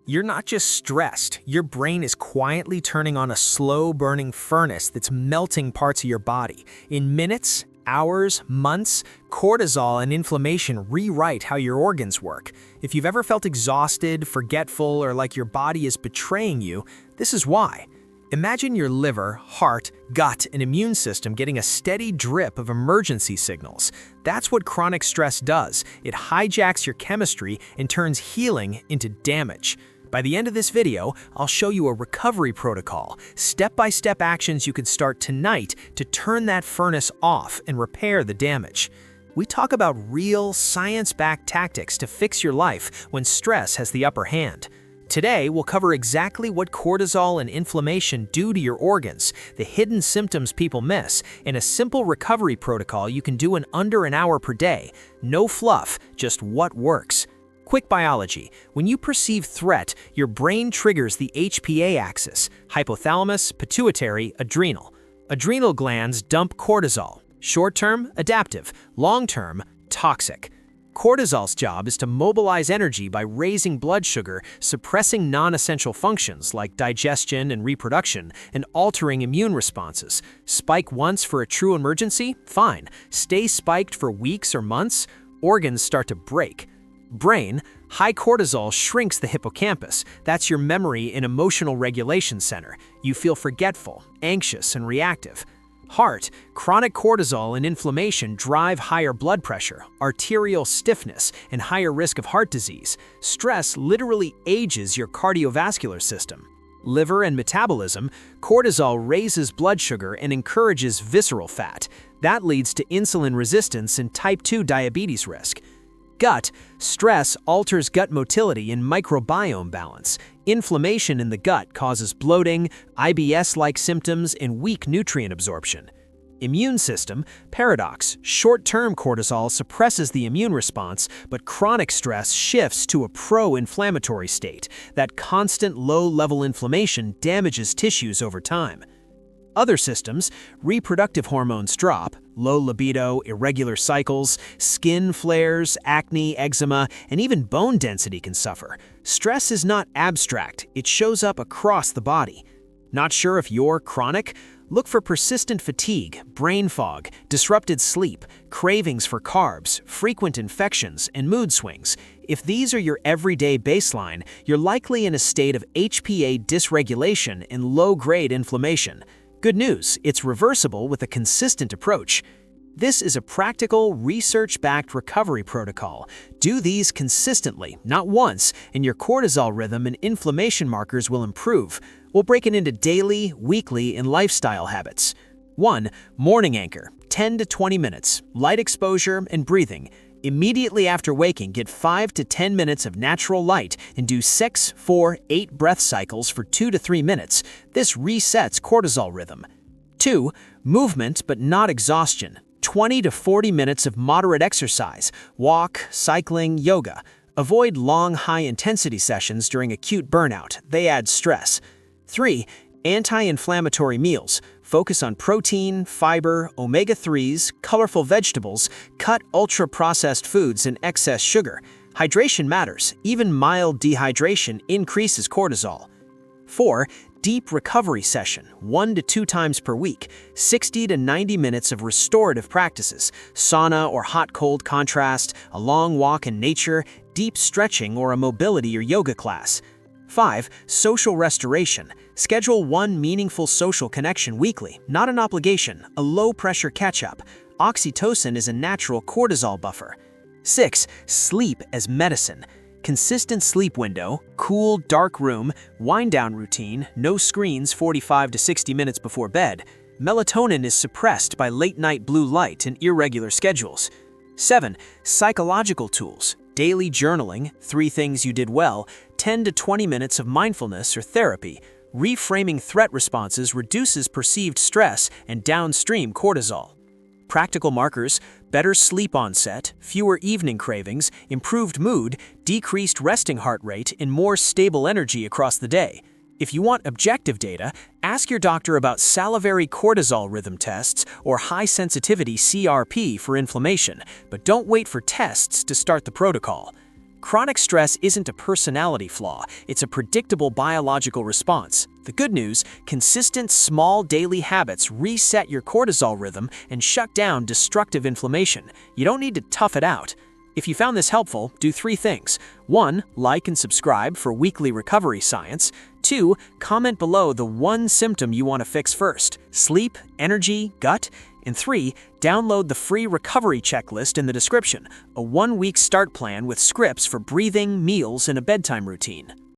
You're not just stressed, your brain is quietly turning on a slow-burning furnace that's melting parts of your body. In minutes, hours, months, cortisol and inflammation rewrite how your organs work. If you've ever felt exhausted, forgetful, or like your body is betraying you, this is why. Imagine your liver, heart, gut, and immune system getting a steady drip of emergency signals. That's what chronic stress does. It hijacks your chemistry and turns healing into damage. By the end of this video, I'll show you a recovery protocol, step-by-step actions you could start tonight to turn that furnace off and repair the damage. We talk about real, science-backed tactics to fix your life when stress has the upper hand. Today, we'll cover exactly what cortisol and inflammation do to your organs, the hidden symptoms people miss, and a simple recovery protocol you can do in under an hour per day. No fluff, just what works. Quick biology. When you perceive threat, your brain triggers the HPA axis, hypothalamus, pituitary, adrenal. Adrenal glands dump cortisol. Short-term, adaptive. Long-term, toxic. Cortisol's job is to mobilize energy by raising blood sugar, suppressing non-essential functions like digestion and reproduction, and altering immune responses. Spike once for a true emergency? Fine. Stay spiked for weeks or months? Organs start to break. Brain, high cortisol shrinks the hippocampus. That's your memory and emotional regulation center. You feel forgetful, anxious, and reactive. Heart, chronic cortisol and inflammation drive higher blood pressure, arterial stiffness, and higher risk of heart disease. Stress literally ages your cardiovascular system. Liver and metabolism, cortisol raises blood sugar and encourages visceral fat. That leads to insulin resistance and type 2 diabetes risk. Gut, stress alters gut motility and microbiome balance. Inflammation in the gut causes bloating, IBS-like symptoms, and weak nutrient absorption. Immune system, paradox, short-term cortisol suppresses the immune response, but chronic stress shifts to a pro-inflammatory state. That constant low-level inflammation damages tissues over time. Other systems, reproductive hormones drop, low libido, irregular cycles, skin flares, acne, eczema, and even bone density can suffer. Stress is not abstract, it shows up across the body. Not sure if you're chronic? Look for persistent fatigue, brain fog, disrupted sleep, cravings for carbs, frequent infections, and mood swings. If these are your everyday baseline, you're likely in a state of HPA dysregulation and low-grade inflammation. Good news, it's reversible with a consistent approach. This is a practical, research-backed recovery protocol. Do these consistently, not once, and your cortisol rhythm and inflammation markers will improve. We'll break it into daily, weekly, and lifestyle habits. 1. Morning anchor, 10 to 20 minutes, light exposure and breathing. Immediately after waking, get 5 to 10 minutes of natural light and do 6, 4, 8 breath cycles for 2 to 3 minutes. This resets cortisol rhythm. 2. Movement but not exhaustion. 20 to 40 minutes of moderate exercise, walk, cycling, yoga. Avoid long, high-intensity sessions during acute burnout. They add stress. 3. Anti-inflammatory meals. Focus on protein, fiber, omega-3s, colorful vegetables, cut ultra-processed foods and excess sugar. Hydration matters. Even mild dehydration increases cortisol. 4. Deep recovery session, 1 to 2 times per week, 60 to 90 minutes of restorative practices, sauna or hot-cold contrast, a long walk in nature, deep stretching, or a mobility or yoga class. 5. Social restoration. Schedule one meaningful social connection weekly, not an obligation, a low-pressure catch-up. Oxytocin is a natural cortisol buffer. 6. Sleep as medicine. Consistent sleep window, cool, dark room, wind-down routine, no screens 45 to 60 minutes before bed. Melatonin is suppressed by late-night blue light and irregular schedules. 7. Psychological tools. Daily journaling, 3 things you did well, 10 to 20 minutes of mindfulness or therapy. Reframing threat responses reduces perceived stress and downstream cortisol. Practical markers, better sleep onset, fewer evening cravings, improved mood, decreased resting heart rate, and more stable energy across the day. If you want objective data, ask your doctor about salivary cortisol rhythm tests or high-sensitivity CRP for inflammation, but don't wait for tests to start the protocol. Chronic stress isn't a personality flaw, it's a predictable biological response. The good news, consistent small daily habits reset your cortisol rhythm and shut down destructive inflammation. You don't need to tough it out. If you found this helpful, do 3 things. 1. Like and subscribe for weekly recovery science. 2. Comment below the one symptom you want to fix first: sleep, energy, gut. And 3. Download the free recovery checklist in the description, a 1-week start plan with scripts for breathing, meals, and a bedtime routine.